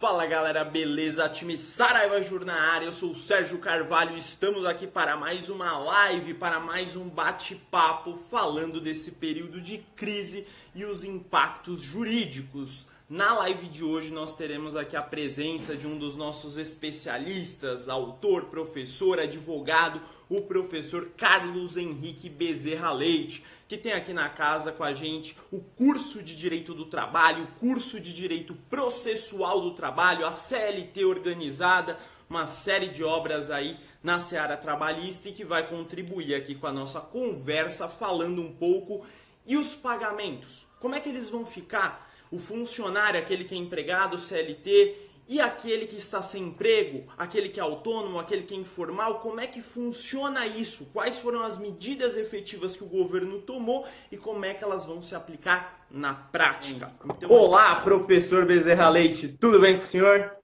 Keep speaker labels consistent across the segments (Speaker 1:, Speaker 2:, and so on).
Speaker 1: Fala galera, beleza? Time Saraiva Jur na área, eu sou o Sérgio Carvalho e estamos aqui para mais uma live, para mais um bate-papo falando desse período de crise e os impactos jurídicos. Na live de hoje nós teremos aqui a presença de um dos nossos especialistas, autor, professor, advogado, o professor Carlos Henrique Bezerra Leite, que tem aqui na casa com a gente o curso de Direito do Trabalho, o curso de Direito Processual do Trabalho, a CLT organizada, uma série de obras aí na seara trabalhista e que vai contribuir aqui com a nossa conversa falando um pouco. E os pagamentos? Como é que eles vão ficar? O funcionário, aquele que é empregado, CLT, e aquele que está sem emprego, aquele que é autônomo, aquele que é informal, como é que funciona isso? Quais foram as medidas efetivas que o governo tomou e como é que elas vão se aplicar na prática? Então, olá, professor Bezerra Leite, tudo bem com o senhor?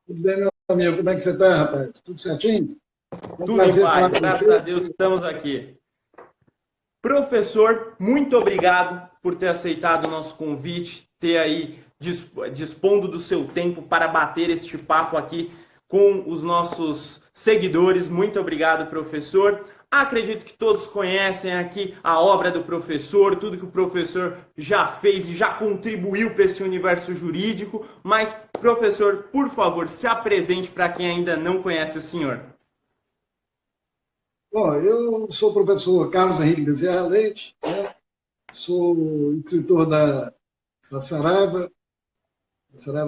Speaker 2: Tudo bem, meu amigo? Como é que você está, rapaz? Tudo certinho?
Speaker 1: Tudo em paz, graças a Deus estamos aqui. Professor, muito obrigado por ter aceitado o nosso convite, ter aí dispondo do seu tempo para bater este papo aqui com os nossos seguidores. Muito obrigado, professor. Acredito que todos conhecem aqui a obra do professor, tudo que o professor já fez e já contribuiu para esse universo jurídico. Mas, professor, por favor, se apresente para quem ainda não conhece o senhor.
Speaker 2: Bom, eu sou o professor Carlos Henrique Bezerra Leite, né? Sou escritor da Saraiva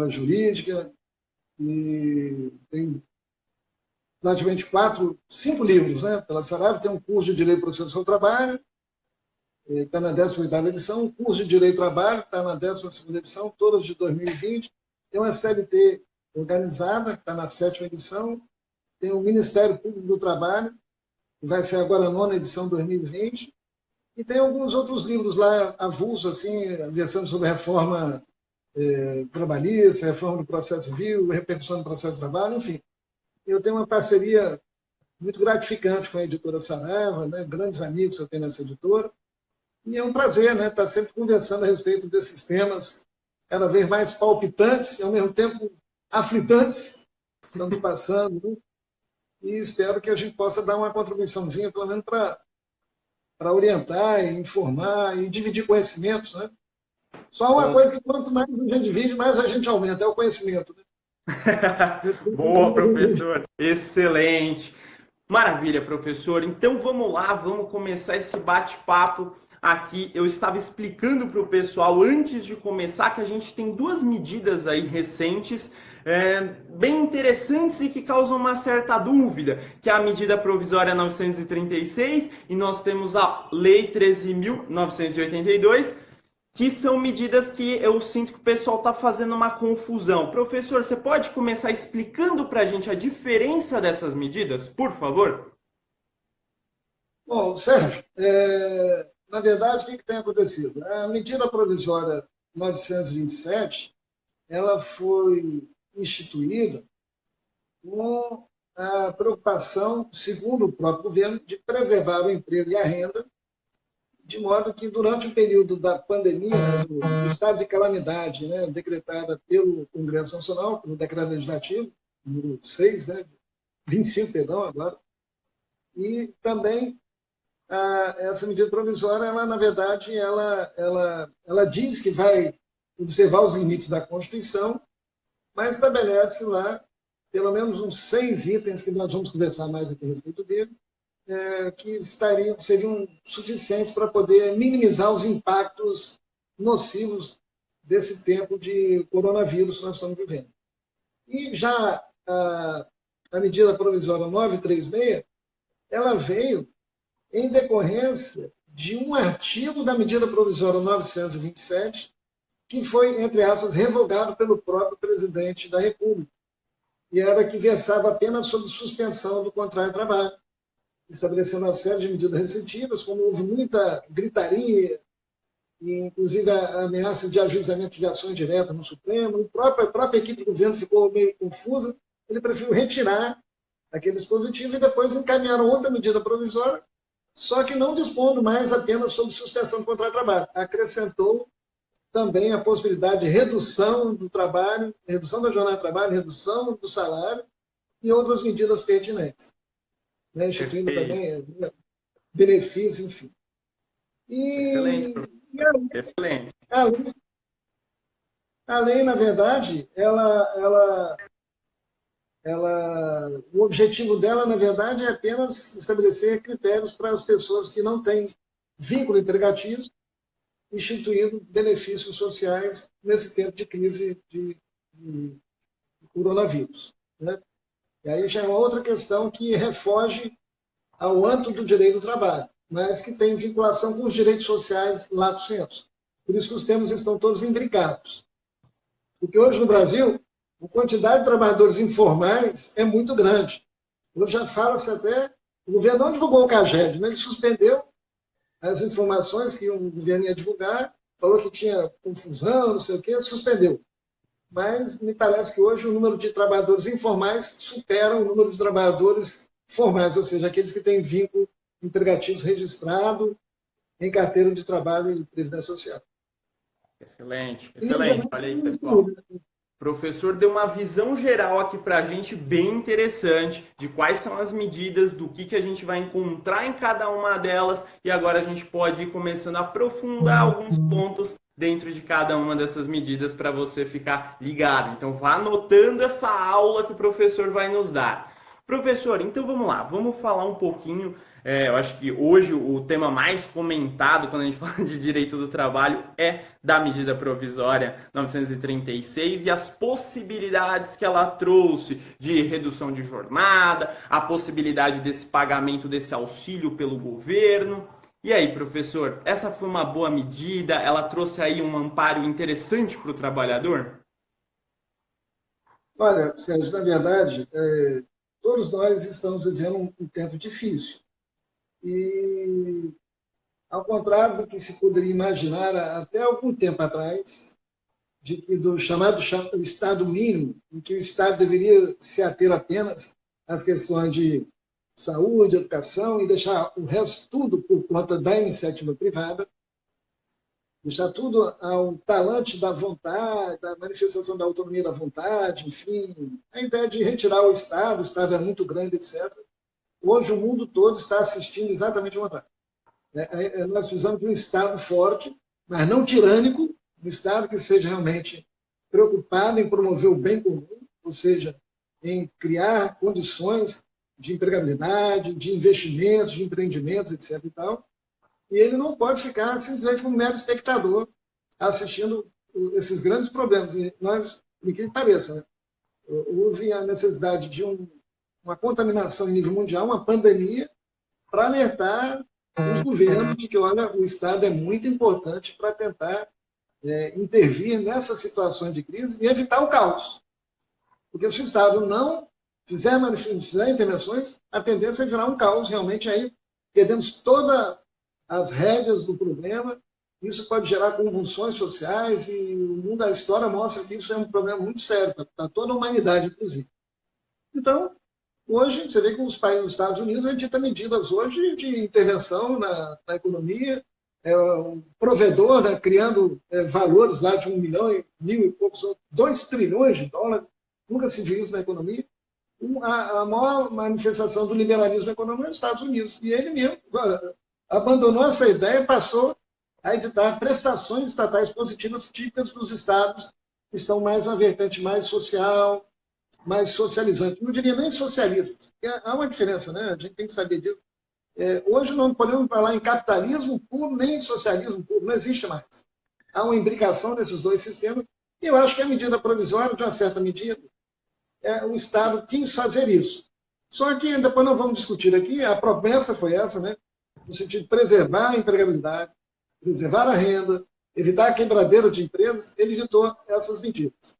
Speaker 2: Jurídica, e tenho praticamente 5 livros, né? Pela Saraiva. Tem um curso de Direito Processual do Trabalho, está na 18ª edição, um curso de Direito do Trabalho, está na 12ª edição, todas de 2020. Tem uma CLT organizada, que está na 7ª edição. Tem o Ministério Público do Trabalho, que vai ser agora a 9ª edição 2020. E tem alguns outros livros lá, avulsos, assim, versando sobre reforma trabalhista, reforma do processo civil, repercussão do processo de trabalho, enfim. Eu tenho uma parceria muito gratificante com a editora Saraiva, né? Grandes amigos eu tenho nessa editora, e é um prazer, né, estar sempre conversando a respeito desses temas cada vez mais palpitantes e, ao mesmo tempo, aflitantes que estamos passando, né? E espero que a gente possa dar uma contribuiçãozinha, pelo menos para orientar, e informar e dividir conhecimentos, né? Só uma coisa que quanto mais a gente divide, mais a gente aumenta, é o conhecimento, né?
Speaker 1: Boa, professor. Excelente. Maravilha, professor. Então vamos lá, vamos começar esse bate-papo aqui. Eu estava explicando para o pessoal antes de começar que a gente tem duas medidas aí recentes, bem interessantes e que causam uma certa dúvida, que é a medida provisória 936 e nós temos a Lei 13.982, que são medidas que eu sinto que o pessoal está fazendo uma confusão. Professor, você pode começar explicando para a gente a diferença dessas medidas, por favor?
Speaker 2: Bom, Sérgio, na verdade, o que tem acontecido? A medida provisória 927, ela foi instituída com a preocupação, segundo o próprio governo, de preservar o emprego e a renda, de modo que, durante o período da pandemia, né, do estado de calamidade, né, decretada pelo Congresso Nacional, pelo Decreto Legislativo, número 6, né, 25, perdão, agora, e também essa medida provisória, ela, na verdade, ela diz que vai observar os limites da Constituição, mas estabelece lá pelo menos uns 6 itens que nós vamos conversar mais aqui a respeito dele, que seriam suficientes para poder minimizar os impactos nocivos desse tempo de coronavírus que nós estamos vivendo. E já a medida provisória 936, ela veio em decorrência de um artigo da medida provisória 927, que foi, entre aspas, revogado pelo próprio presidente da República, e era que versava apenas sobre suspensão do contrato de trabalho, estabelecendo uma série de medidas restritivas, como houve muita gritaria, e inclusive a ameaça de ajuizamento de ações diretas no Supremo, a própria equipe do governo ficou meio confusa, ele preferiu retirar aquele dispositivo e depois encaminharam outra medida provisória, só que não dispondo mais apenas sobre suspensão do contrato de trabalho. Acrescentou também a possibilidade de redução do trabalho, redução da jornada de trabalho, redução do salário e outras medidas pertinentes, né? Instituindo também benefícios, enfim.
Speaker 1: Excelente,
Speaker 2: E,
Speaker 1: professor.
Speaker 2: e a,
Speaker 1: Excelente.
Speaker 2: a lei, na verdade, o objetivo dela, na verdade, é apenas estabelecer critérios para as pessoas que não têm vínculo empregatício, instituindo benefícios sociais nesse tempo de crise de coronavírus, né? E aí já é uma outra questão que refoge ao âmbito do direito do trabalho, mas que tem vinculação com os direitos sociais lato sensu. Por isso que os termos estão todos imbricados. Porque hoje no Brasil, a quantidade de trabalhadores informais é muito grande. Hoje já fala-se até, o governo não divulgou o CAGED, né? Ele suspendeu as informações que o governo ia divulgar, falou que tinha confusão, não sei o quê, suspendeu. Mas me parece que hoje o número de trabalhadores informais supera o número de trabalhadores formais, ou seja, aqueles que têm vínculo empregatício registrado em carteira de trabalho e previdência social.
Speaker 1: Excelente, excelente. Olha aí, pessoal.
Speaker 2: E,
Speaker 1: O professor deu uma visão geral aqui para a gente bem interessante de quais são as medidas, do que a gente vai encontrar em cada uma delas e agora a gente pode ir começando a aprofundar alguns pontos dentro de cada uma dessas medidas para você ficar ligado. Então vá anotando essa aula que o professor vai nos dar. Professor, então vamos lá, vamos falar um pouquinho. Eu acho que hoje o tema mais comentado quando a gente fala de direito do trabalho é da medida provisória 936 e as possibilidades que ela trouxe de redução de jornada, a possibilidade desse pagamento desse auxílio pelo governo. E aí, professor, essa foi uma boa medida? Ela trouxe aí um amparo interessante para o trabalhador?
Speaker 2: olha, Sérgio, na verdade, todos nós estamos vivendo um tempo difícil. E, ao contrário do que se poderia imaginar até algum tempo atrás, de que do chamado Estado mínimo, em que o Estado deveria se ater apenas às questões de saúde, educação e deixar o resto tudo por conta da iniciativa privada, deixar tudo ao talante da vontade, da manifestação da autonomia da vontade, enfim, a ideia de retirar o Estado é muito grande, etc. Hoje o mundo todo está assistindo exatamente ao contrário. Nós precisamos de um Estado forte, mas não tirânico, um Estado que seja realmente preocupado em promover o bem comum, ou seja, em criar condições de empregabilidade, de investimentos, de empreendimentos, etc. E tal. E ele não pode ficar simplesmente como mero espectador assistindo esses grandes problemas. E nós, por que pareça, né? Houve a necessidade de uma contaminação em nível mundial, uma pandemia, para alertar os governos de que, olha, o Estado é muito importante para tentar intervir nessas situações de crise e evitar o caos. Porque se o Estado não fizer intervenções, a tendência é virar um caos. Realmente, aí perdemos todas as rédeas do problema. Isso pode gerar convulsões sociais e o mundo da história mostra que isso é um problema muito sério para toda a humanidade, inclusive. Então, hoje, você vê que os países dos Estados Unidos edita medidas hoje de intervenção na economia, o provedor, né, criando valores lá de 1 milhão e mil e poucos, 2 trilhões de dólares, nunca se viu isso na economia. A maior manifestação do liberalismo econômico é nos Estados Unidos. E ele mesmo abandonou essa ideia e passou a editar prestações estatais positivas típicas dos estados que estão mais uma vertente mais social, mais socializante. Não diria nem socialistas. Há uma diferença, né? A gente tem que saber disso. Hoje não podemos falar em capitalismo puro nem em socialismo puro, não existe mais. Há uma imbricação desses dois sistemas e eu acho que a medida provisória, de uma certa medida, o Estado quis fazer isso. Só que depois nós vamos discutir aqui, a promessa foi essa, né? No sentido de preservar a empregabilidade, preservar a renda, evitar a quebradeira de empresas, ele editou essas medidas.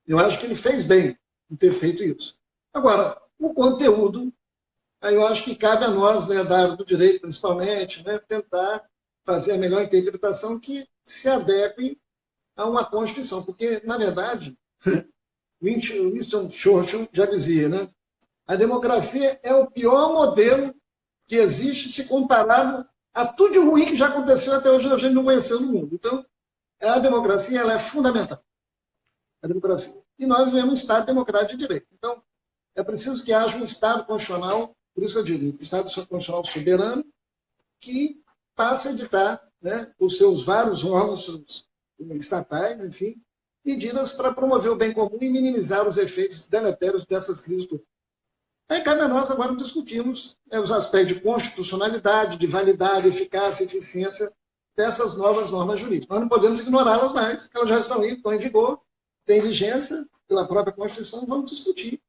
Speaker 2: Eu acho que ele fez bem em ter feito isso. Agora, o conteúdo, aí eu acho que cabe a nós, né, da área do direito principalmente, né, tentar fazer a melhor interpretação que se adeque a uma Constituição. Porque, na verdade, Winston Churchill já dizia, né, a democracia é o pior modelo que existe se comparado a tudo de ruim que já aconteceu até hoje, a gente não conheceu no mundo. Então, A democracia ela é fundamental. A democracia. E nós vivemos um Estado democrático de direito. Então, é preciso que haja um Estado constitucional, por isso eu digo, um Estado constitucional soberano, que passe a editar, né, os seus vários órgãos estatais, enfim, medidas para promover o bem comum e minimizar os efeitos deletérios dessas crises. Aí cabe a nós agora discutirmos, né, os aspectos de constitucionalidade, de validade, eficácia, eficiência dessas novas normas jurídicas. Nós não podemos ignorá-las mais, elas já estão aí, estão em vigor, têm vigência pela própria Constituição, vamos discutir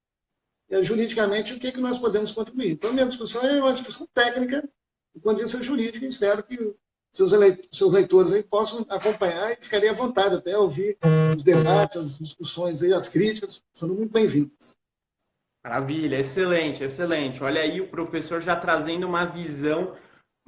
Speaker 2: juridicamente o que, que nós podemos contribuir. Então, a minha discussão é uma discussão técnica, do ponto de vista jurídico, e espero que seus leitores aí possam acompanhar e ficarem à vontade até ouvir os debates, as discussões, aí, as críticas, são muito bem-vindas.
Speaker 1: Maravilha, excelente, excelente. Olha aí o professor já trazendo uma visão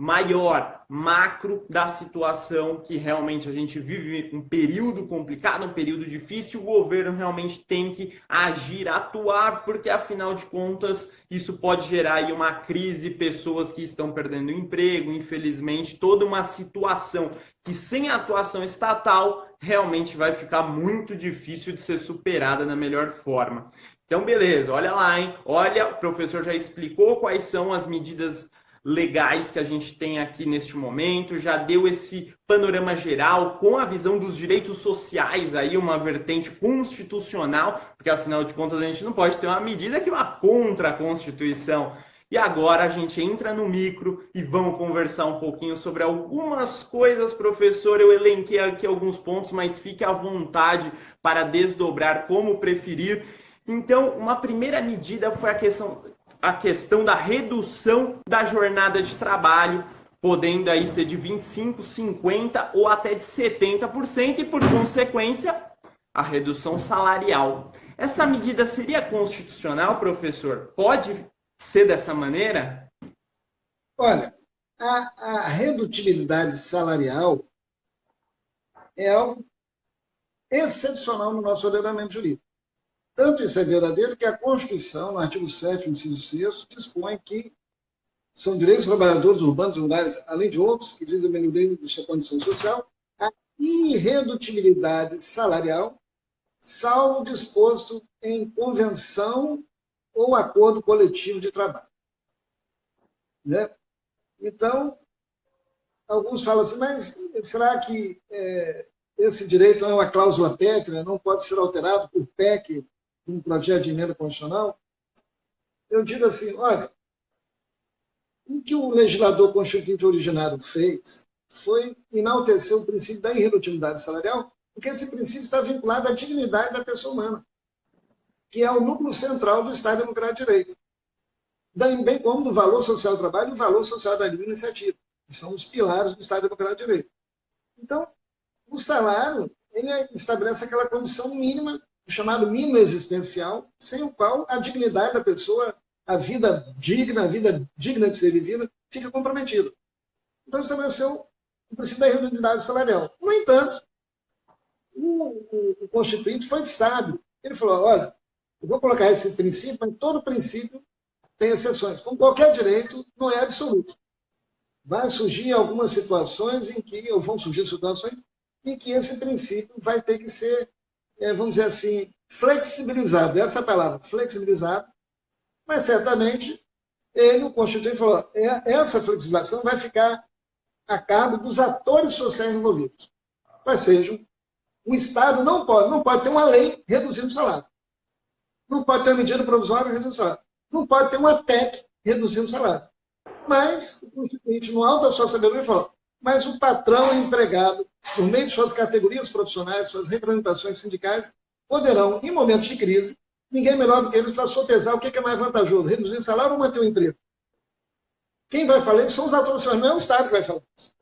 Speaker 1: maior, macro da situação que realmente a gente vive um período complicado, um período difícil, o governo realmente tem que agir, atuar, porque afinal de contas isso pode gerar aí uma crise, pessoas que estão perdendo emprego, infelizmente, toda uma situação que sem atuação estatal realmente vai ficar muito difícil de ser superada da melhor forma. Então, beleza, olha lá, hein? Olha, o professor já explicou quais são as medidas legais que a gente tem aqui neste momento, já deu esse panorama geral com a visão dos direitos sociais, aí uma vertente constitucional, porque afinal de contas a gente não pode ter uma medida que vá contra a Constituição. E agora a gente entra no micro e vamos conversar um pouquinho sobre algumas coisas, professor. Eu elenquei aqui alguns pontos, mas fique à vontade para desdobrar como preferir. Então, uma primeira medida foi a questão da redução da jornada de trabalho, podendo aí ser de 25%, 50% ou até de 70% e, por consequência, a redução salarial. Essa medida seria constitucional, professor? Pode ser dessa maneira?
Speaker 2: Olha, a redutibilidade salarial é algo excepcional no nosso ordenamento jurídico. Tanto isso é verdadeiro que a Constituição, no artigo 7º, inciso 6º, dispõe que são direitos dos trabalhadores urbanos e rurais, além de outros, que visam a melhoria de sua condição social, a irredutibilidade salarial, salvo disposto em convenção ou acordo coletivo de trabalho. Né? Então, alguns falam assim, mas será que esse direito é uma cláusula pétrea, não pode ser alterado por PEC, um projeto de emenda constitucional? Eu digo assim, olha, o que o legislador constituinte originário fez foi enaltecer o princípio da irredutibilidade salarial, porque esse princípio está vinculado à dignidade da pessoa humana, que é o núcleo central do Estado Democrático de Direito, bem como do valor social do trabalho e do valor social da livre iniciativa, que são os pilares do Estado Democrático de Direito. Então, o salário ele estabelece aquela condição mínima, chamado mínimo existencial, sem o qual a dignidade da pessoa, a vida digna de ser vivida, fica comprometida. Então, estabeleceu o princípio da irredutibilidade salarial. No entanto, o Constituinte foi sábio. Ele falou, olha, eu vou colocar esse princípio, mas todo princípio tem exceções. Como qualquer direito, não é absoluto. Vai surgir algumas situações em que, ou vão surgir situações em que esse princípio vai ter que ser, vamos dizer assim, flexibilizado. Essa é a palavra, flexibilizado. Mas, certamente, o Constituinte, falou, essa flexibilização vai ficar a cargo dos atores sociais envolvidos. Ou seja, o Estado não pode ter uma lei reduzindo o salário. Não pode ter uma medida provisória reduzindo o salário. Não pode ter uma PEC reduzindo o salário. Mas o Constituinte, no alto da sua sabedoria, falou, mas o patrão e o empregado, por meio de suas categorias profissionais, suas representações sindicais, poderão, em momentos de crise, ninguém melhor do que eles para sopesar o que é mais vantajoso, reduzir o salário ou manter o emprego. Quem vai falar isso são os atores sociais, não é o Estado que vai falar isso.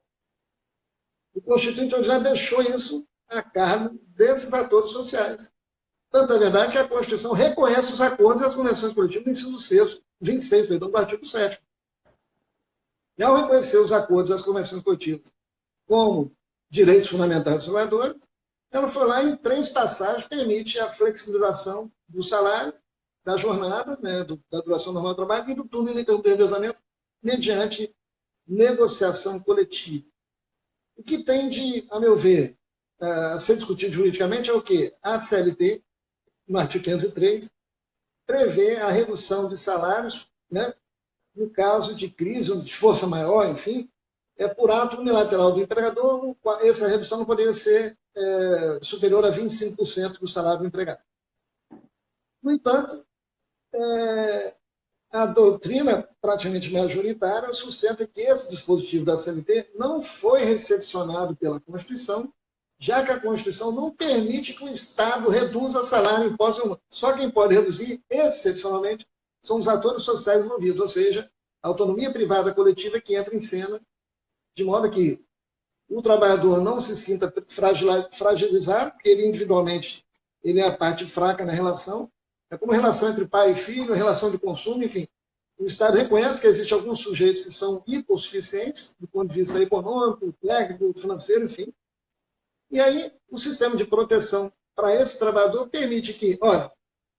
Speaker 2: O Constituinte já deixou isso a cargo desses atores sociais. Tanto é verdade que a Constituição reconhece os acordos e as convenções coletivas no inciso 26, do artigo 7º. E ao reconhecer os acordos e as convenções coletivas como direitos fundamentais dos trabalhadores, ela foi lá em 3 passagens, permite a flexibilização do salário, da jornada, né, da duração normal do trabalho e do turno ininterrupto de revezamento mediante negociação coletiva. O que tem de, a meu ver, a ser discutido juridicamente é o quê? A CLT, no artigo 503, prevê a redução de salários, né, no caso de crise, de força maior, enfim, por ato unilateral do empregador, essa redução não poderia ser superior a 25% do salário do empregado. No entanto, a doutrina praticamente majoritária sustenta que esse dispositivo da CLT não foi recepcionado pela Constituição, já que a Constituição não permite que o Estado reduza salário em hipótese alguma. Só quem pode reduzir, excepcionalmente, são os atores sociais envolvidos, ou seja, a autonomia privada coletiva que entra em cena, de modo que o trabalhador não se sinta fragilizado, porque ele individualmente ele é a parte fraca na relação, é como a relação entre pai e filho, a relação de consumo, enfim. O Estado reconhece que existem alguns sujeitos que são hipossuficientes, do ponto de vista econômico, técnico, financeiro, enfim. E aí, o sistema de proteção para esse trabalhador permite que, olha,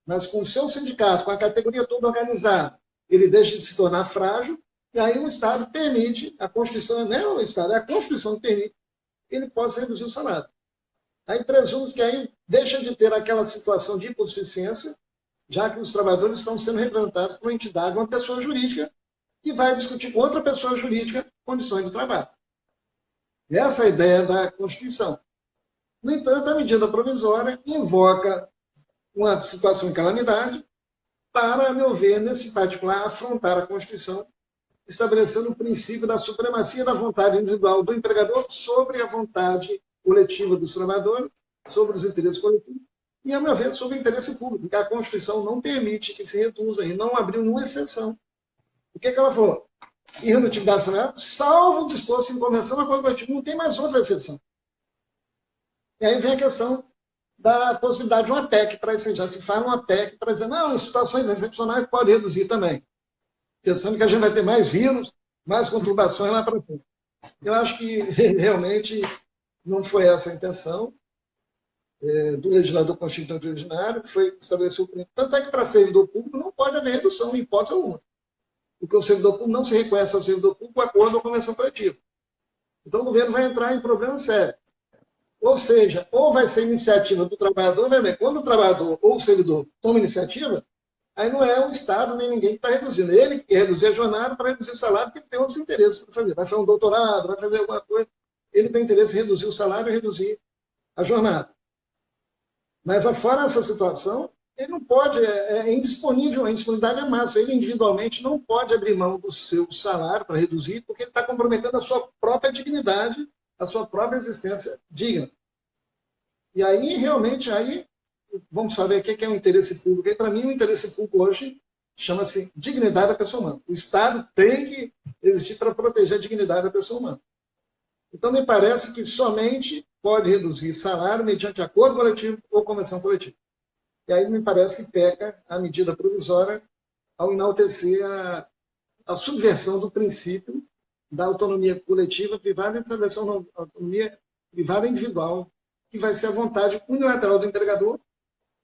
Speaker 2: mas com o seu sindicato, com a categoria toda organizada, ele deixa de se tornar frágil, e aí o Estado permite, a Constituição, não é o Estado, é a Constituição que permite que ele possa reduzir o salário. Aí presume que aí deixa de ter aquela situação de hipossuficiência, já que os trabalhadores estão sendo representados por uma entidade, uma pessoa jurídica, que vai discutir com outra pessoa jurídica condições de trabalho. E essa é a ideia da Constituição. No entanto, a medida provisória invoca uma situação de calamidade para, a meu ver, nesse particular, afrontar a Constituição, estabelecendo o princípio da supremacia da vontade individual do empregador sobre a vontade coletiva dos trabalhadores, sobre os interesses coletivos, e, a meu ver, sobre o interesse público, que a Constituição não permite que se reduza e não abriu nenhuma exceção. O que ela falou? Irredutibilidade salarial, salvo o disposto em convenção, a qual não tem mais outra exceção. E aí vem a questão da possibilidade de uma PEC, para isso já se fala uma PEC, para dizer, não, em situações excepcionais pode reduzir também, pensando que a gente vai ter mais vírus, mais conturbações lá para frente. Eu acho que realmente não foi essa a intenção do legislador constituinte originário, que foi estabelecer o princípio. Tanto é que para servidor público não pode haver redução em hipótese alguma, porque o servidor público não se reconhece ao servidor público com acordo ou convenção coletiva. Então o governo vai entrar em problemas sérios. Ou seja, ou vai ser iniciativa do trabalhador, quando o trabalhador ou o servidor toma iniciativa, aí não é o Estado nem ninguém que está reduzindo. Ele que quer reduzir a jornada para reduzir o salário, porque ele tem outros interesses para fazer. Vai fazer um doutorado, vai fazer alguma coisa. Ele tem interesse em reduzir o salário e reduzir a jornada. Mas, afora essa situação, ele não pode, é indisponível, a indisponibilidade é máxima. Ele individualmente não pode abrir mão do seu salário para reduzir, porque ele está comprometendo a sua própria dignidade, a sua própria existência digna. E aí, realmente, vamos saber o que é o interesse público. E, para mim, o interesse público hoje chama-se dignidade da pessoa humana. O Estado tem que existir para proteger a dignidade da pessoa humana. Então, me parece que somente pode reduzir salário mediante acordo coletivo ou convenção coletiva. E aí me parece que peca a medida provisória ao enaltecer a subversão do princípio da autonomia coletiva privada e estabelecer uma autonomia privada individual, que vai ser a vontade unilateral do empregador,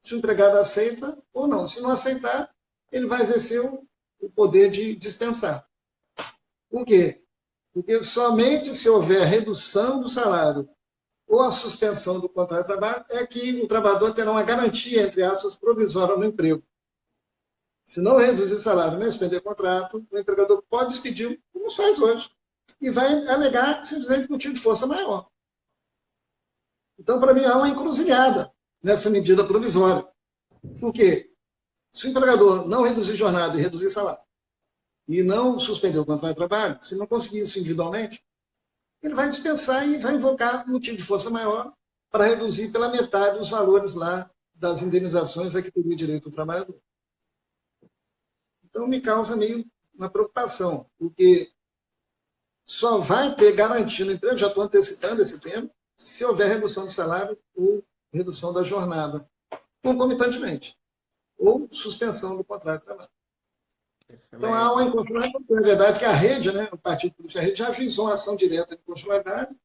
Speaker 2: se o empregado aceita ou não. Se não aceitar, ele vai exercer o poder de dispensar. Por quê? Porque somente se houver redução do salário ou a suspensão do contrato de trabalho é que o trabalhador terá uma garantia, entre aspas, provisória no emprego. Se não reduzir salário nem suspender contrato, o empregador pode despedir, como faz hoje, e vai alegar simplesmente motivo de força maior. Então, para mim, há uma encruzilhada nessa medida provisória. Por quê? Se o empregador não reduzir jornada e reduzir salário, e não suspender o contrato de trabalho, se não conseguir isso individualmente, ele vai dispensar e vai invocar motivo de força maior para reduzir pela metade os valores lá das indenizações a que teria direito o trabalhador. Então, me causa meio uma preocupação, porque só vai ter garantia no emprego, já estou antecipando esse tema, se houver redução do salário ou redução da jornada, concomitantemente, ou suspensão do contrato de trabalho. Então, há uma inconstitucionalidade. É verdade que a rede, o Partido Político da Rede, já ajuizou uma ação direta de inconstitucionalidade,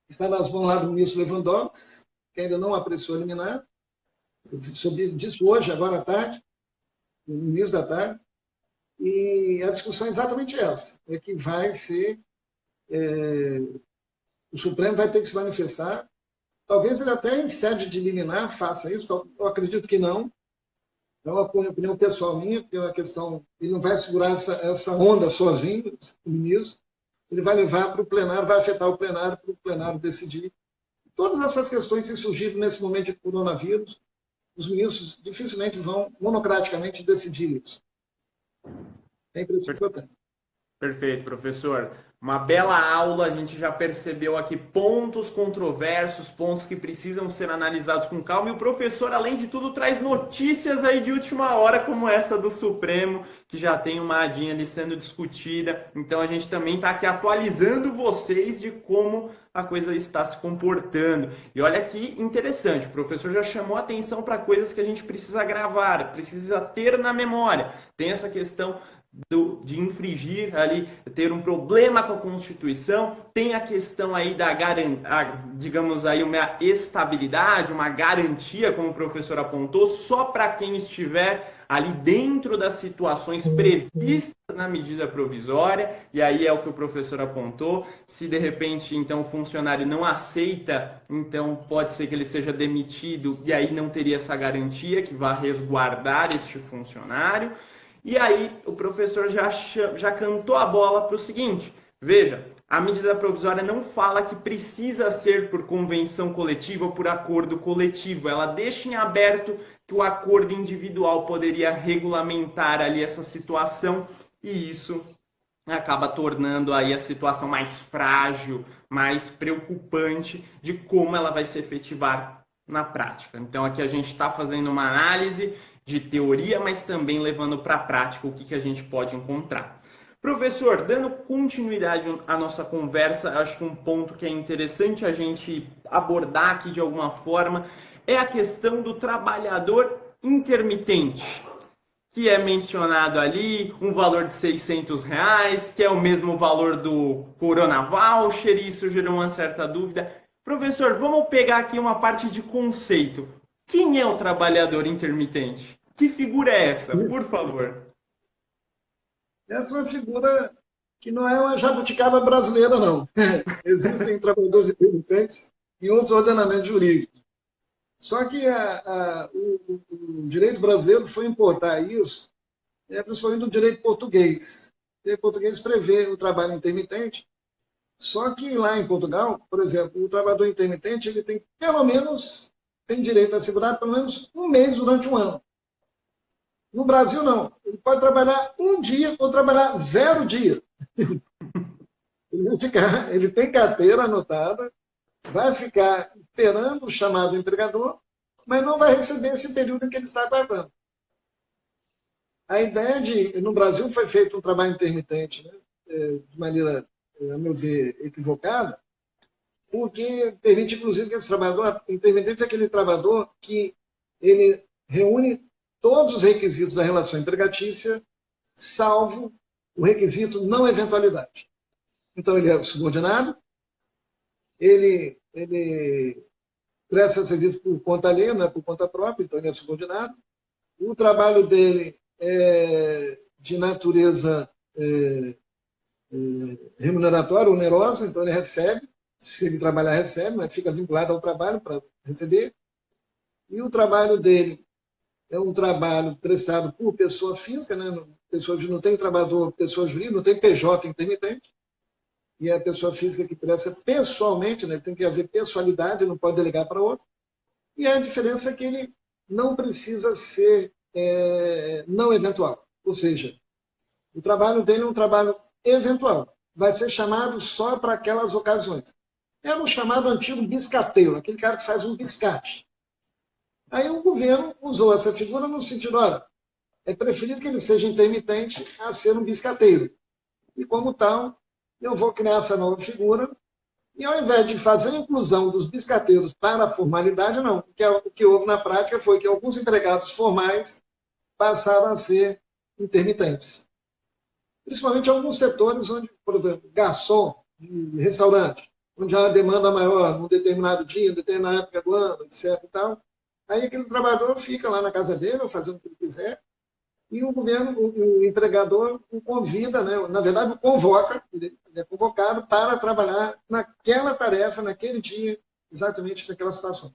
Speaker 2: está nas mãos lá do ministro Lewandowski, que ainda não apreciou liminar. Eu soube disso hoje, agora à tarde, no início da tarde, e a discussão é exatamente essa, é que vai ser, o Supremo vai ter que se manifestar Talvez ele até em sede de liminar faça isso, eu acredito que não. É uma opinião pessoal minha, porque é uma questão, ele não vai segurar essa onda sozinho, o ministro, ele vai levar para o plenário, vai afetar o plenário, para o plenário decidir. Todas essas questões que surgiram nesse momento de coronavírus, os ministros dificilmente vão monocraticamente decidir isso. É a impressão que eu tenho.
Speaker 1: Perfeito, professor. Uma bela aula, a gente já percebeu aqui pontos controversos, pontos que precisam ser analisados com calma. E o professor, além de tudo, traz notícias aí de última hora, como essa do Supremo, que já tem uma adinha ali sendo discutida. Então a gente também está aqui atualizando vocês de como a coisa está se comportando. E olha que interessante, o professor já chamou atenção para coisas que a gente precisa gravar, precisa ter na memória. Tem essa questão de infringir ali, ter um problema com a Constituição, tem a questão aí da digamos aí uma estabilidade, uma garantia, como o professor apontou, só para quem estiver ali dentro das situações previstas na medida provisória, e aí é o que o professor apontou, se de repente então o funcionário não aceita, então pode ser que ele seja demitido, e aí não teria essa garantia que vai resguardar este funcionário. E aí o professor já cantou a bola para o seguinte, veja, a medida provisória não fala que precisa ser por convenção coletiva ou por acordo coletivo, ela deixa em aberto que o acordo individual poderia regulamentar ali essa situação e isso acaba tornando aí a situação mais frágil, mais preocupante de como ela vai se efetivar na prática. Então aqui a gente está fazendo uma análise de teoria, mas também levando para a prática o que a gente pode encontrar. Professor, dando continuidade à nossa conversa, acho que um ponto que é interessante a gente abordar aqui de alguma forma é a questão do trabalhador intermitente, que é mencionado ali, um valor de R$ 600, que é o mesmo valor do Corona Voucher, e isso gerou uma certa dúvida. Professor, vamos pegar aqui uma parte de conceito. Quem é o trabalhador intermitente? Que figura é essa, por favor?
Speaker 2: Essa é uma figura que não é uma jabuticaba brasileira, não. Existem trabalhadores intermitentes em outros ordenamentos jurídicos. Só que o direito brasileiro foi importar isso, principalmente do direito português. O direito português prevê o trabalho intermitente, só que lá em Portugal, por exemplo, o trabalhador intermitente ele tem pelo menos tem direito a segurar pelo menos um mês durante um ano. No Brasil, não. Ele pode trabalhar um dia ou trabalhar 0 dias. Ele tem carteira anotada, vai ficar esperando o chamado empregador, mas não vai receber esse período em que ele está aguardando. A ideia no Brasil foi feito um trabalho intermitente, né, de maneira, a meu ver, equivocada, porque permite, inclusive, que esse trabalhador intermitente é aquele trabalhador que ele reúne todos os requisitos da relação empregatícia, salvo o requisito não eventualidade. Então, ele é subordinado, ele presta serviço por conta alheia, não é por conta própria, então ele é subordinado. O trabalho dele é de natureza remuneratória, onerosa, então ele recebe, se ele trabalhar, recebe, mas fica vinculado ao trabalho para receber. E o trabalho dele é um trabalho prestado por pessoa física, né? Não tem trabalhador, pessoa jurídica, não tem PJ intermitente, e é a pessoa física que presta pessoalmente, né? Tem que haver pessoalidade, não pode delegar para outro. E a diferença é que ele não precisa ser não eventual, ou seja, o trabalho dele é um trabalho eventual, vai ser chamado só para aquelas ocasiões. Era um chamado antigo biscateiro, aquele cara que faz um biscate. Aí o governo usou essa figura no sentido, olha, é preferível que ele seja intermitente a ser um biscateiro. E como tal, eu vou criar essa nova figura, e ao invés de fazer a inclusão dos biscateiros para a formalidade, não. O que houve na prática foi que alguns empregados formais passaram a ser intermitentes. Principalmente em alguns setores onde, por exemplo, garçom, restaurante, onde há uma demanda maior num determinado dia, em determinada época do ano, etc. E tal. Aí aquele trabalhador fica lá na casa dele, ou fazendo o que ele quiser, e o governo, o empregador, o convida, né? Na verdade, o convoca, ele é convocado para trabalhar naquela tarefa, naquele dia, exatamente naquela situação.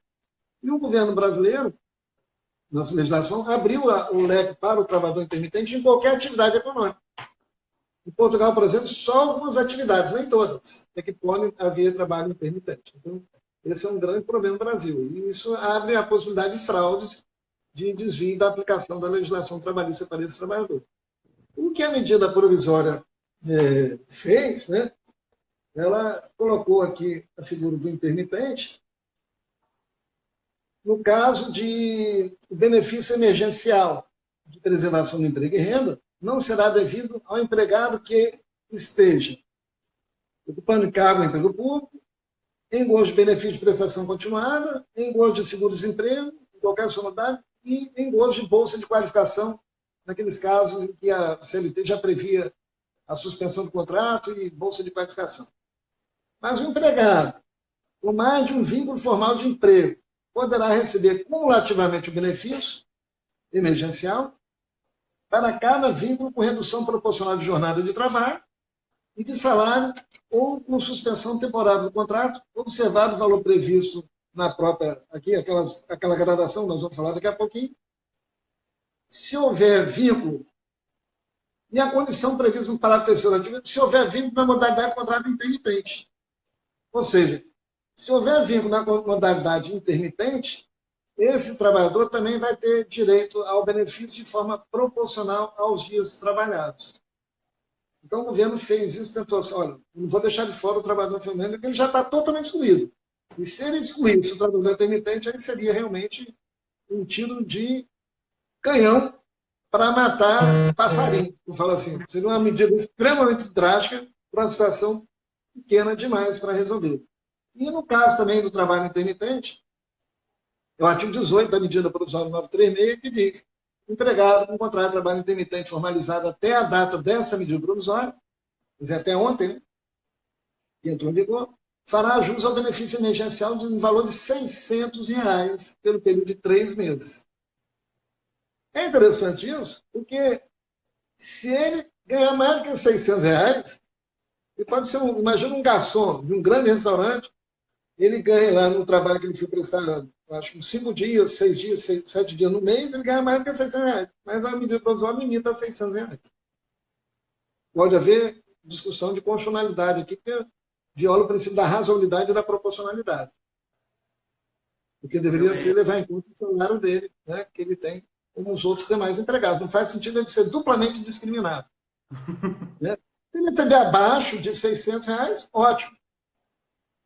Speaker 2: E o governo brasileiro, nossa legislação, abriu o leque para o trabalhador intermitente em qualquer atividade econômica. Em Portugal, por exemplo, só algumas atividades, nem todas, é que podem haver trabalho intermitente. Então, esse é um grande problema no Brasil. E isso abre a possibilidade de fraudes, de desvio da aplicação da legislação trabalhista para esse trabalhador. O que a medida provisória fez, né? Ela colocou aqui a figura do intermitente no caso de benefício emergencial de preservação do emprego e renda, não será devido ao empregado que esteja ocupando cargo em emprego público, em gozo de benefício de prestação continuada, em gozo de seguro-desemprego, em qualquer sonoridade, e em gozo de bolsa de qualificação, naqueles casos em que a CLT já previa a suspensão do contrato e bolsa de qualificação. Mas o empregado, com mais de um vínculo formal de emprego, poderá receber cumulativamente o benefício emergencial para cada vínculo com redução proporcional de jornada de trabalho e de salário ou com suspensão temporária do contrato, observado o valor previsto na própria, aqui, aquela gradação, nós vamos falar daqui a pouquinho. Se houver vínculo, e a condição prevista no parágrafo 3º, se houver vínculo na modalidade de contrato intermitente. Ou seja, se houver vínculo na modalidade intermitente, esse trabalhador também vai ter direito ao benefício de forma proporcional aos dias trabalhados. Então, o governo fez isso, tentou assim, olha, não vou deixar de fora o trabalhador feminino, porque ele já está totalmente excluído. E se ele excluísse o trabalhador intermitente, aí seria realmente um tiro de canhão para matar passarinho, vou falar assim. Seria uma medida extremamente drástica para uma situação pequena demais para resolver. E no caso também do trabalho intermitente, é o artigo 18 da medida provisória 936, que diz: o empregado com contrato de trabalho intermitente formalizado até a data dessa medida provisória, quer dizer, até ontem, né, que entrou em vigor, fará jus ao benefício emergencial de um valor de R$ 600 pelo período de 3 meses. É interessante isso, porque se ele ganhar mais do que R$ 600, ele pode ser, imagina um garçom de um grande restaurante, ele ganha lá no trabalho que ele foi prestar, acho que 5 dias, 6 dias, 7 dias no mês, ele ganha mais do que R$ 600. Mas a medida provisória limita a R$ 600. Pode haver discussão de constitucionalidade aqui, porque viola o princípio da razoabilidade e da proporcionalidade. Porque deveria ser levar em conta o salário dele, né, que ele tem, como os outros demais empregados. Não faz sentido ele ser duplamente discriminado. Né? Se ele receber abaixo de R$ 600, ótimo.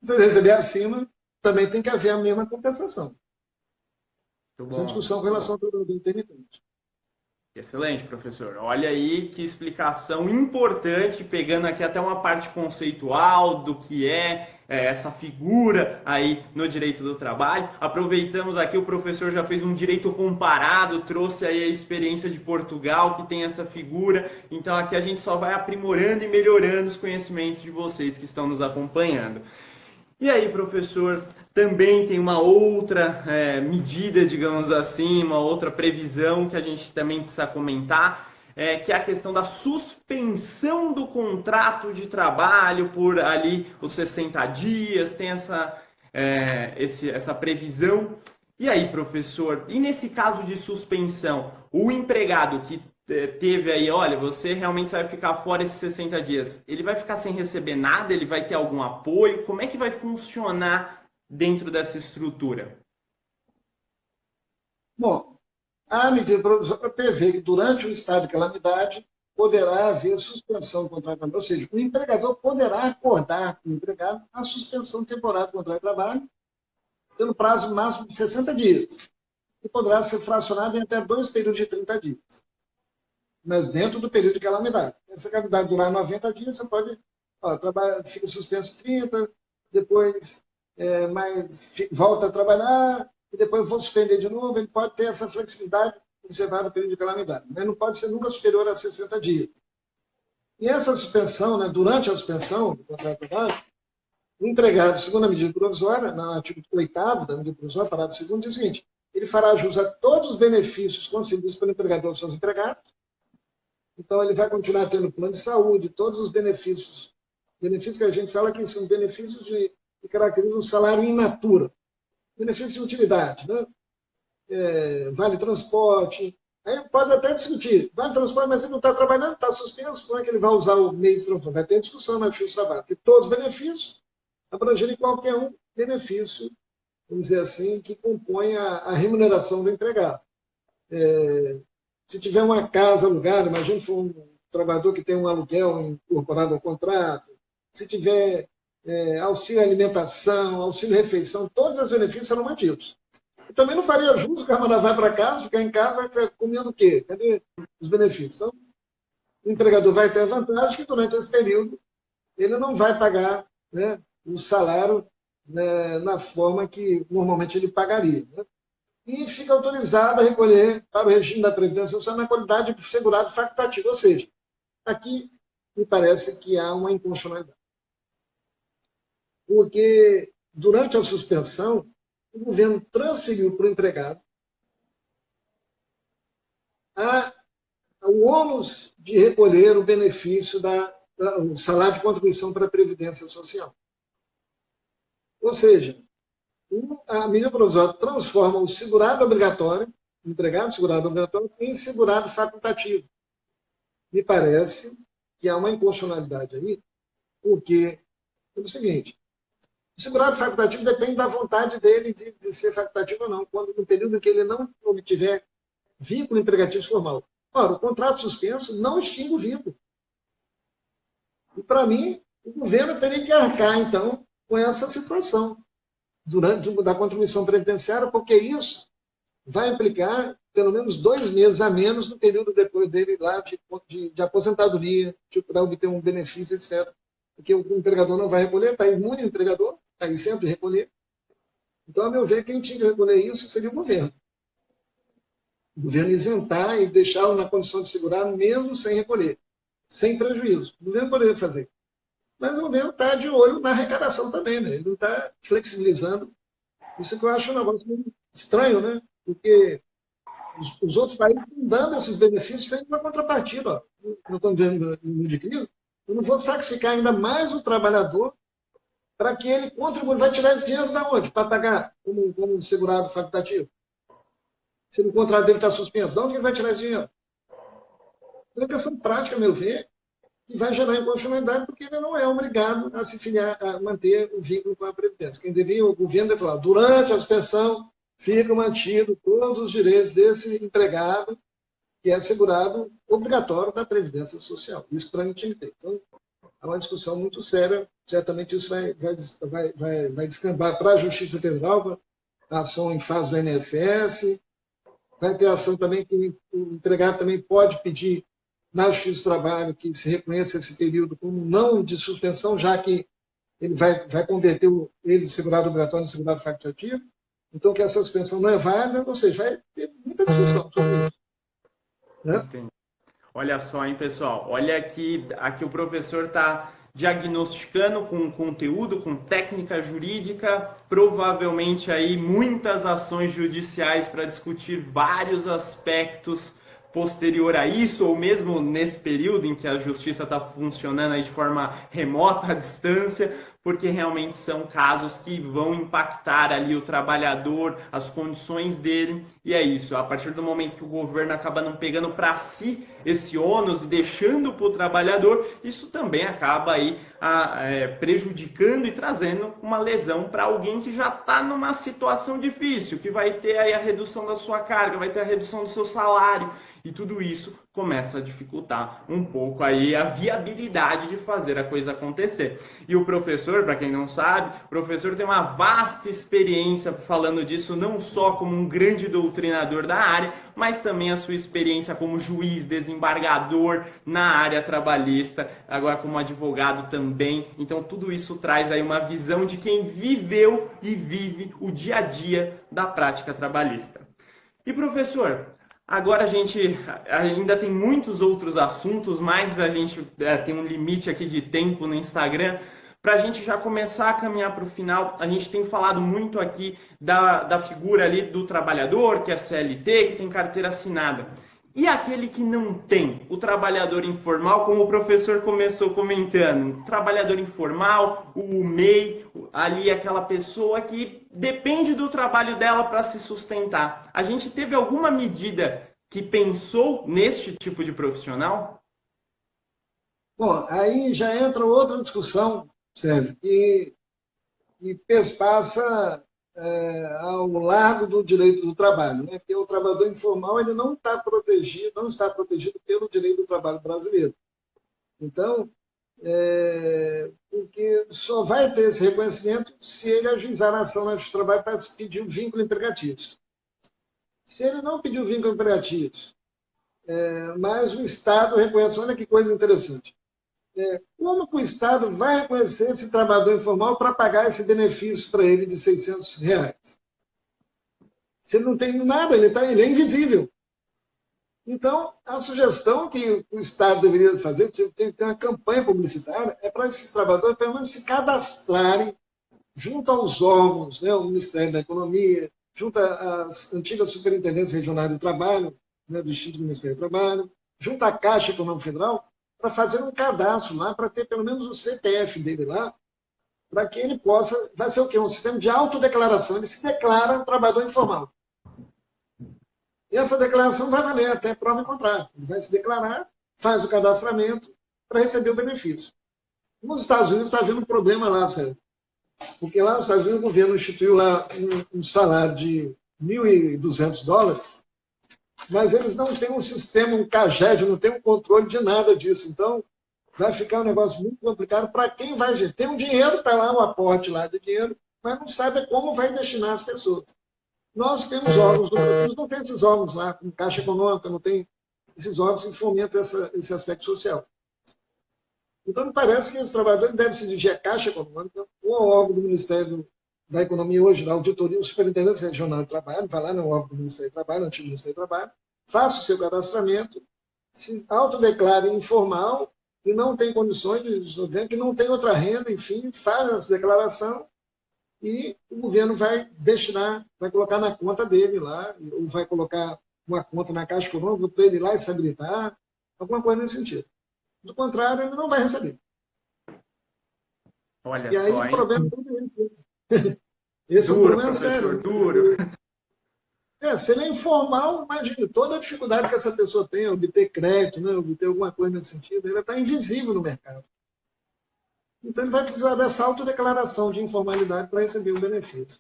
Speaker 2: Se ele receber acima, também tem que haver a mesma compensação. Essa discussão com relação ao trabalhador intermitente.
Speaker 1: Excelente, professor. Olha aí que explicação importante, pegando aqui até uma parte conceitual do que é essa figura aí no direito do trabalho. Aproveitamos aqui, o professor já fez um direito comparado, trouxe aí a experiência de Portugal, que tem essa figura. Então aqui a gente só vai aprimorando e melhorando os conhecimentos de vocês que estão nos acompanhando. E aí, professor, também tem uma outra medida, digamos assim, uma outra previsão que a gente também precisa comentar, que é a questão da suspensão do contrato de trabalho por ali os 60 dias, tem essa previsão. E aí, professor, e nesse caso de suspensão, o empregado que teve aí, olha, você realmente vai ficar fora esses 60 dias, ele vai ficar sem receber nada? Ele vai ter algum apoio? Como é que vai funcionar dentro dessa estrutura?
Speaker 2: Bom, a medida provisória prevê que durante o estado de calamidade poderá haver suspensão do contrato de trabalho, ou seja, o empregador poderá acordar com o empregado a suspensão temporária do contrato de trabalho pelo prazo máximo de 60 dias, e poderá ser fracionado em até 2 períodos de 30 dias. Mas dentro do período de calamidade. Se a calamidade durar 90 dias, você pode, fica suspenso 30, depois volta a trabalhar, e depois vou suspender de novo. Ele pode ter essa flexibilidade observada no período de calamidade, mas não pode ser nunca superior a 60 dias. E essa suspensão, né, durante a suspensão do contrato de trabalho, o empregado, segundo a medida provisória, no artigo 8º da medida provisória, parágrafo 2º, diz o seguinte: ele fará jus a todos os benefícios concedidos pelo empregador aos seus empregados. Então, ele vai continuar tendo plano de saúde, todos os benefícios que a gente fala que são benefícios de que caracteriza o salário in natura. Benefício de utilidade, né? Vale transporte. Aí pode até discutir, vale transporte, mas ele não está trabalhando, está suspenso, como é que ele vai usar o meio de transporte? Vai ter discussão na Justiça do Trabalho, porque todos os benefícios abrangerem qualquer um benefício, vamos dizer assim, que compõe a remuneração do empregado. Se tiver uma casa alugada, imagine se for um trabalhador que tem um aluguel incorporado ao contrato, se tiver auxílio alimentação, auxílio refeição, todos os benefícios serão mantidos. E também não faria justo o camarada vai para casa, ficar em casa, comendo o quê? Cadê os benefícios? Então, o empregador vai ter a vantagem que durante esse período ele não vai pagar, né, o salário, né, na forma que normalmente ele pagaria. Né? E fica autorizado a recolher para o regime da Previdência Social na qualidade de segurado facultativo. Ou seja, aqui me parece que há uma inconstitucionalidade. Porque durante a suspensão, o governo transferiu para o empregado o ônus de recolher o benefício o salário de contribuição para a Previdência Social. Ou seja, a medida provisória transforma o segurado obrigatório, o empregado segurado obrigatório, em segurado facultativo. Me parece que há uma inconstitucionalidade aí, porque é o seguinte, o segurado facultativo depende da vontade dele de ser facultativo ou não, quando no período em que ele não obtiver vínculo empregatício formal. Ora, o contrato suspenso não extingue o vínculo. E, para mim, o governo teria que arcar, então, com essa situação da contribuição previdenciária, porque isso vai implicar pelo menos 2 meses a menos no período depois dele lá de aposentadoria, para obter um benefício, etc. Porque o empregador não vai recolher, está imune o empregador, está isento de recolher. Então, a meu ver, quem tinha que recolher isso seria o governo. O governo isentar e deixá-lo na condição de segurar, mesmo sem recolher, sem prejuízo. O governo poderia fazer. Mas o governo está de olho na arrecadação também, né? Ele não está flexibilizando. Isso que eu acho um negócio meio estranho, né? Porque os outros países estão dando esses benefícios sem uma contrapartida. Ó. Nós estamos vendo no de crise. Eu não vou sacrificar ainda mais o trabalhador para que ele contribua. Vai tirar esse dinheiro da onde? Para pagar como segurado facultativo? Se o contrato dele está suspenso, de onde ele vai tirar esse dinheiro? É uma questão prática, a meu ver, que vai gerar inconstitucionalidade, porque ele não é obrigado a se filiar, a manter o vínculo com a Previdência. Quem devia, o governo deve falar, durante a suspensão, ficam mantidos todos os direitos desse empregado, que é segurado obrigatório da Previdência Social. Isso para mim tinha que ter. Então, é uma discussão muito séria. Certamente isso vai descambar para a Justiça Federal, a ação em fase do INSS. Vai ter ação também que o empregado também pode pedir na Justiça do Trabalho que se reconheça esse período como não de suspensão, já que ele vai converter ele de segurado obrigatório em segurado facultativo. Então, que essa suspensão não é válida, ou seja, vai ter muita discussão sobre isso. Né?
Speaker 1: Entendi. Olha só, hein, pessoal. Olha aqui o professor está diagnosticando com conteúdo, com técnica jurídica, provavelmente aí muitas ações judiciais para discutir vários aspectos posterior a isso, ou mesmo nesse período em que a justiça está funcionando aí de forma remota, à distância, porque realmente são casos que vão impactar ali o trabalhador, as condições dele, e é isso. A partir do momento que o governo acaba não pegando para si esse ônus e deixando para o trabalhador, isso também acaba aí prejudicando e trazendo uma lesão para alguém que já está numa situação difícil, que vai ter aí a redução da sua carga, vai ter a redução do seu salário, e tudo isso começa a dificultar um pouco aí a viabilidade de fazer a coisa acontecer. E o professor, para quem não sabe, o professor tem uma vasta experiência falando disso, não só como um grande doutrinador da área, mas também a sua experiência como juiz, desembargador na área trabalhista, agora como advogado também. Então tudo isso traz aí uma visão de quem viveu e vive o dia a dia da prática trabalhista. E professor, agora a gente ainda tem muitos outros assuntos, mas a gente tem um limite aqui de tempo no Instagram. Para a gente já começar a caminhar para o final, a gente tem falado muito aqui da figura ali do trabalhador, que é CLT, que tem carteira assinada. E aquele que não tem, o trabalhador informal, como o professor começou comentando, trabalhador informal, o MEI, ali aquela pessoa que depende do trabalho dela para se sustentar. A gente teve alguma medida que pensou neste tipo de profissional?
Speaker 2: Bom, aí já entra outra discussão, Sérgio, que passa ao largo do direito do trabalho, né? Porque o trabalhador informal ele não está protegido pelo direito do trabalho brasileiro. Então, porque só vai ter esse reconhecimento se ele ajuizar a ação na Justiça do Trabalho para pedir o vínculo empregatício. Se ele não pedir o vínculo empregatício, mas o Estado reconhece, olha que coisa interessante. Como que o Estado vai reconhecer esse trabalhador informal para pagar esse benefício para ele de R$ 600? Se ele não tem nada, ele é invisível. Então, a sugestão que o Estado deveria fazer, tem que ter uma campanha publicitária, é para esses trabalhadores, pelo menos, se cadastrarem junto aos órgãos, né, o Ministério da Economia, junto às antigas superintendências regionais do trabalho, né, do Instituto do Ministério do Trabalho, junto à Caixa Econômica Federal, para fazer um cadastro lá, para ter pelo menos o CPF dele lá, para que ele possa, vai ser o quê? Um sistema de autodeclaração, ele se declara um trabalhador informal. E essa declaração vai valer até prova em contrário. Ele vai se declarar, faz o cadastramento para receber o benefício. Nos Estados Unidos está havendo um problema lá, Sérgio. Porque lá nos Estados Unidos o governo instituiu lá um salário de $1.200, mas eles não têm um sistema, um CAGED, não tem um controle de nada disso. Então, vai ficar um negócio muito complicado para quem vai... Tem um dinheiro, está lá, um aporte lá de dinheiro, mas não sabe como vai destinar as pessoas. Nós temos órgãos, não tem esses órgãos lá, como Caixa Econômica, não tem esses órgãos que fomentam esse aspecto social. Então, me parece que esse trabalhador deve se dirigir à Caixa Econômica ou ao órgão do Ministério da Economia hoje, da Auditoria, o Superintendência Regional do Trabalho, vai lá no órgão do Ministério do Trabalho, antigo Ministério do Trabalho, faça o seu cadastramento, se autodeclare informal e não tem condições de que não tem outra renda, enfim, faz essa declaração e o governo vai destinar, vai colocar na conta dele lá, ou vai colocar uma conta na Caixa Econômica para ele ir lá e se habilitar, alguma coisa nesse sentido. Do contrário, ele não vai receber.
Speaker 1: Olha
Speaker 2: e aí
Speaker 1: só,
Speaker 2: o
Speaker 1: hein?
Speaker 2: problema é esse
Speaker 1: Duro,
Speaker 2: é um problema
Speaker 1: professor,
Speaker 2: sério.
Speaker 1: duro.
Speaker 2: Se ele é informal, imagine toda a dificuldade que essa pessoa tem, obter crédito, né, obter alguma coisa nesse sentido, ele está invisível no mercado. Então ele vai precisar dessa autodeclaração de informalidade para receber o benefício.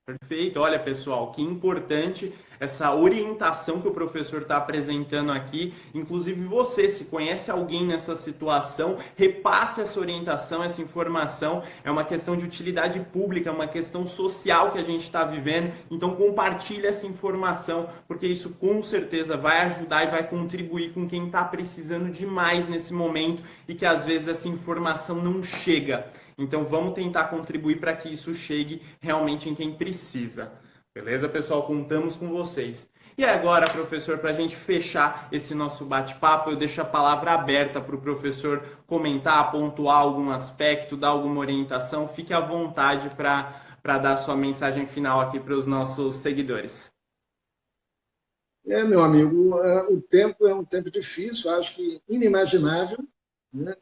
Speaker 1: Perfeito. Olha, pessoal, que importante essa orientação que o professor está apresentando aqui. Inclusive você, se conhece alguém nessa situação, repasse essa orientação, essa informação. É uma questão de utilidade pública, é uma questão social que a gente está vivendo. Então compartilhe essa informação, porque isso com certeza vai ajudar e vai contribuir com quem está precisando demais nesse momento e que às vezes essa informação não chega. Então vamos tentar contribuir para que isso chegue realmente em quem precisa. Beleza, pessoal? Contamos com vocês. E agora, professor, para a gente fechar esse nosso bate-papo, eu deixo a palavra aberta para o professor comentar, pontuar algum aspecto, dar alguma orientação. Fique à vontade para dar sua mensagem final aqui para os nossos seguidores.
Speaker 2: Meu amigo, o tempo é um tempo difícil, acho que inimaginável, né?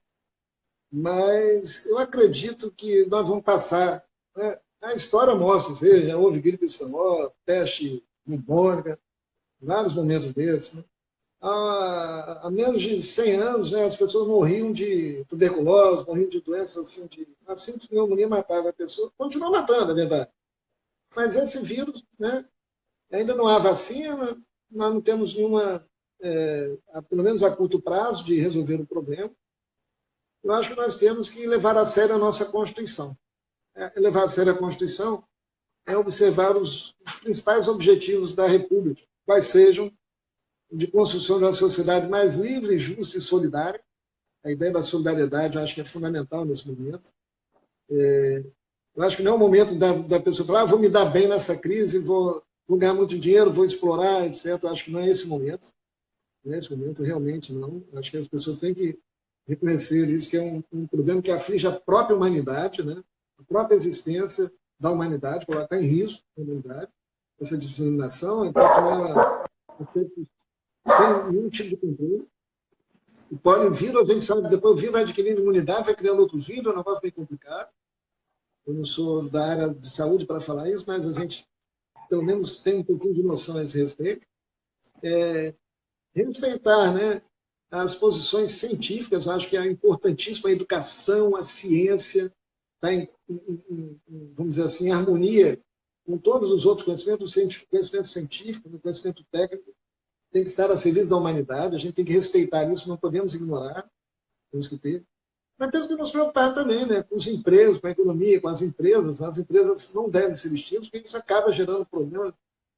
Speaker 2: Mas eu acredito que nós vamos passar, né? A história mostra, já houve gripe espanhola, peste bubônica, vários momentos desses. Né? Há menos de 100 anos, né, as pessoas morriam de tuberculose, morriam de doenças assim, assim que a pneumonia matava a pessoa, continua matando, é verdade. Mas esse vírus, né, ainda não há vacina, nós não temos nenhuma, pelo menos a curto prazo, de resolver o problema. Eu acho que nós temos que levar a sério a nossa Constituição. Levar a sério a Constituição é observar os principais objetivos da República, quais sejam de construção de uma sociedade mais livre, justa e solidária. A ideia da solidariedade eu acho que é fundamental nesse momento. Eu acho que não é o momento da pessoa falar, vou me dar bem nessa crise, vou ganhar muito dinheiro, vou explorar, etc. Eu acho que não é esse o momento. Nesse momento, realmente não. Eu acho que as pessoas têm que reconhecer isso, que é um problema que aflige a própria humanidade, né? A própria existência da humanidade, colocar em risco a humanidade, essa discriminação, impactar aspectos sem nenhum tipo de controle. O póliovírus, a gente sabe, depois o vírus vai adquirindo imunidade, vai criando outros vírus, é um negócio bem complicado. Eu não sou da área de saúde para falar isso, mas a gente, pelo menos, tem um pouquinho de noção a esse respeito. Respeitar, né, as posições científicas, eu acho que é importantíssimo a educação, a ciência, tá vamos dizer assim, em harmonia com todos os outros conhecimentos, conhecimento científico, conhecimento técnico, tem que estar a serviço da humanidade, a gente tem que respeitar isso, não podemos ignorar, temos que ter. Mas temos que nos preocupar também, né, com os empregos, com a economia, com as empresas. As empresas não devem ser extintas, porque isso acaba gerando problemas.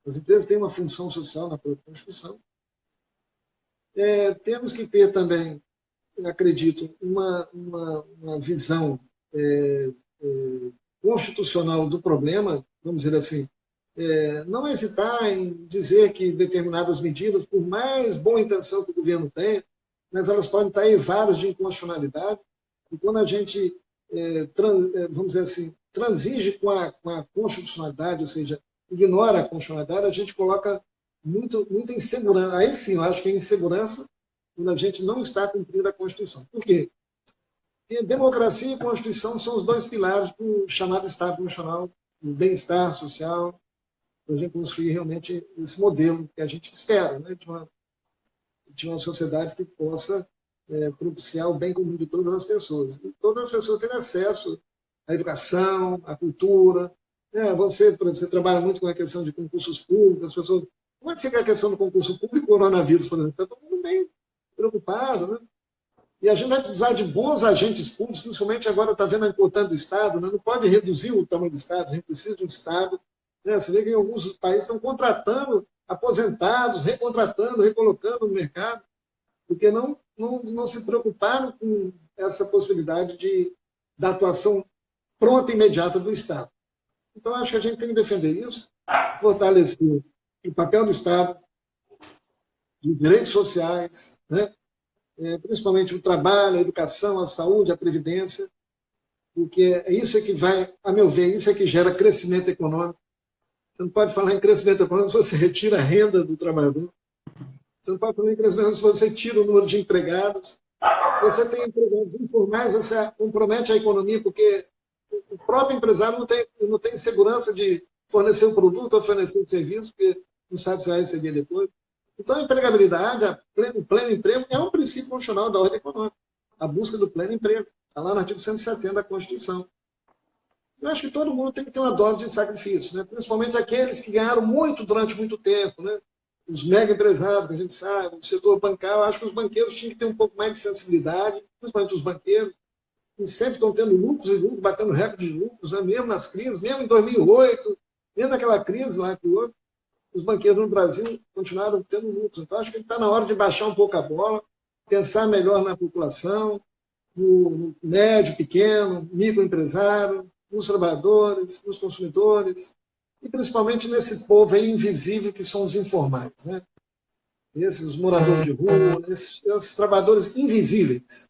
Speaker 2: As empresas têm uma função social na própria Constituição. Temos que ter também, eu acredito, uma visão constitucional do problema, vamos dizer assim, não hesitar em dizer que determinadas medidas, por mais boa intenção que o governo tenha, mas elas podem estar eivadas de inconstitucionalidade, e quando a gente, vamos dizer assim, transige com a constitucionalidade, ou seja, ignora a constitucionalidade, a gente coloca muita insegurança. Aí sim, eu acho que é insegurança quando a gente não está cumprindo a Constituição. Por quê? Porque democracia e Constituição são os dois pilares do chamado Estado Nacional, do bem-estar social, para a gente construir realmente esse modelo que a gente espera, né, de uma sociedade que possa propiciar o bem comum de todas as pessoas. E todas as pessoas terem acesso à educação, à cultura. Você trabalha muito com a questão de concursos públicos, as pessoas... Como é que fica a questão do concurso público e coronavírus, por exemplo? Está todo mundo bem preocupado, né? E a gente vai precisar de bons agentes públicos, principalmente agora está vendo a importância do Estado, né? Não pode reduzir o tamanho do Estado, a gente precisa de um Estado. Né? Você vê que em alguns países estão contratando aposentados, recontratando, recolocando no mercado, porque não se preocuparam com essa possibilidade da atuação pronta e imediata do Estado. Então, acho que a gente tem que defender isso, fortalecer o papel do Estado, de direitos sociais, né? Principalmente o trabalho, a educação, a saúde, a previdência, porque isso é que vai, a meu ver, isso é que gera crescimento econômico. Você não pode falar em crescimento econômico se você retira a renda do trabalhador. Você não pode falar em crescimento se você tira o número de empregados. Se você tem empregados informais, você compromete a economia, porque o próprio empresário não tem segurança de fornecer um produto ou fornecer um serviço, porque não sabe se vai receber depois. Então, a empregabilidade, o pleno emprego, é um princípio constitucional da ordem econômica. A busca do pleno emprego. Está lá no artigo 170 da Constituição. Eu acho que todo mundo tem que ter uma dose de sacrifício, né? Principalmente aqueles que ganharam muito durante muito tempo, né? Os mega empresários, que a gente sabe, o setor bancário. Eu acho que os banqueiros tinham que ter um pouco mais de sensibilidade, principalmente os banqueiros, que sempre estão tendo lucros e lucros, batendo recorde de lucros, né? Mesmo nas crises, mesmo em 2008, mesmo naquela crise lá que houve, os banqueiros no Brasil continuaram tendo lucros. Então, acho que está na hora de baixar um pouco a bola, pensar melhor na população, no médio, pequeno, microempresário, nos trabalhadores, nos consumidores, e principalmente nesse povo aí invisível que são os informais, né? Esses moradores de rua, esses trabalhadores invisíveis.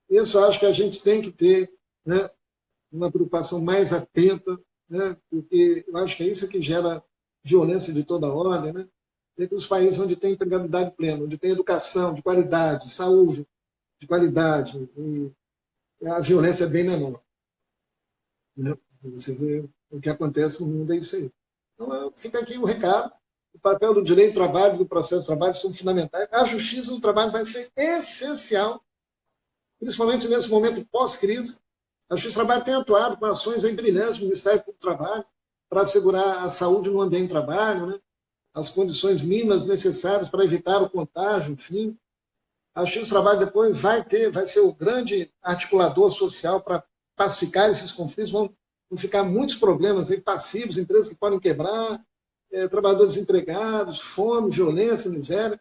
Speaker 2: Isso eu acho que a gente tem que ter, né, uma preocupação mais atenta, né, porque eu acho que é isso que gera violência de toda ordem, né? Tem que os países onde tem empregabilidade plena, onde tem educação de qualidade, saúde de qualidade, e a violência é bem menor. Né? Você vê o que acontece no mundo, é isso aí. Então, fica aqui o recado. O papel do direito do trabalho, do processo de trabalho são fundamentais. A justiça do trabalho vai ser essencial, principalmente nesse momento pós-crise. A justiça do trabalho tem atuado com ações aí brilhantes do Ministério Público do Trabalho para assegurar a saúde no ambiente de trabalho, né? As condições mínimas necessárias para evitar o contágio, enfim. A justiça do trabalho depois vai ser o grande articulador social para pacificar esses conflitos. Vão ficar muitos problemas aí passivos, empresas que podem quebrar, trabalhadores desempregados, fome, violência, miséria.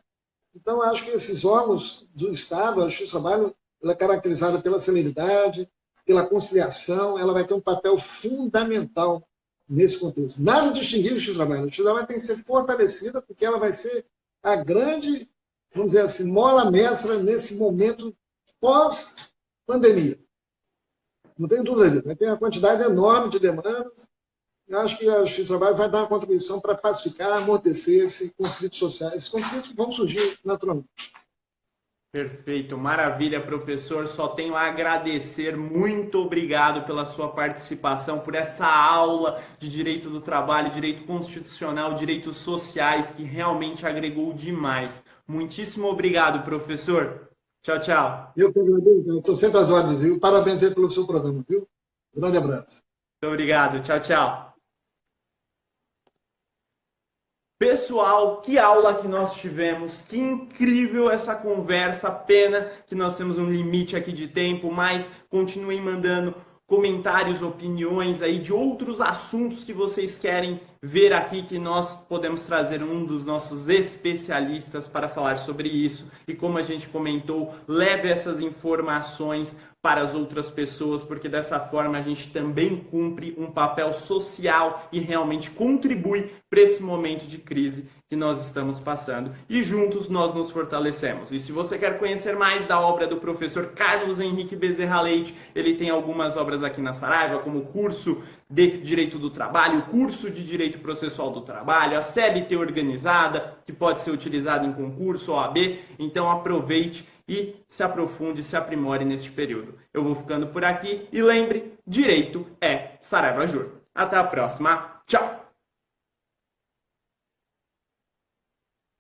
Speaker 2: Então, acho que esses órgãos do Estado, a Justiça do Trabalho, ela é caracterizada pela celeridade, pela conciliação, ela vai ter um papel fundamental nesse contexto. Nada distinguir a Justiça do Trabalho. A Justiça do Trabalho tem que ser fortalecida, porque ela vai ser a grande, vamos dizer assim, mola mestra nesse momento pós-pandemia. Não tenho dúvida disso. Vai ter uma quantidade enorme de demandas Eu acho que a Justiça do Trabalho vai dar uma contribuição para pacificar, amortecer esses conflitos sociais. Esses conflitos vão surgir naturalmente.
Speaker 1: Perfeito, maravilha, professor. Só tenho a agradecer. Muito obrigado pela sua participação, por essa aula de direito do trabalho, direito constitucional, direitos sociais, que realmente agregou demais. Muitíssimo obrigado, professor. Tchau, tchau.
Speaker 2: Eu que agradeço, estou sempre às ordens, viu? Parabéns aí pelo seu programa, viu? Grande abraço.
Speaker 1: Muito obrigado. Tchau, tchau. Pessoal, que aula que nós tivemos, que incrível essa conversa, pena que nós temos um limite aqui de tempo, mas continuem mandando comentários, opiniões aí de outros assuntos que vocês querem ver aqui, que nós podemos trazer um dos nossos especialistas para falar sobre isso. E como a gente comentou, leve essas informações para as outras pessoas, porque dessa forma a gente também cumpre um papel social e realmente contribui para esse momento de crise que nós estamos passando. E juntos nós nos fortalecemos. E se você quer conhecer mais da obra do professor Carlos Henrique Bezerra Leite, ele tem algumas obras aqui na Saraiva, como o curso de Direito do Trabalho, o curso de Direito Processual do Trabalho, a CLT organizada, que pode ser utilizada em concurso, OAB. Então aproveite e se aprofunde, se aprimore neste período. Eu vou ficando por aqui e lembre, direito é Saraiva Jur. Até a próxima. Tchau!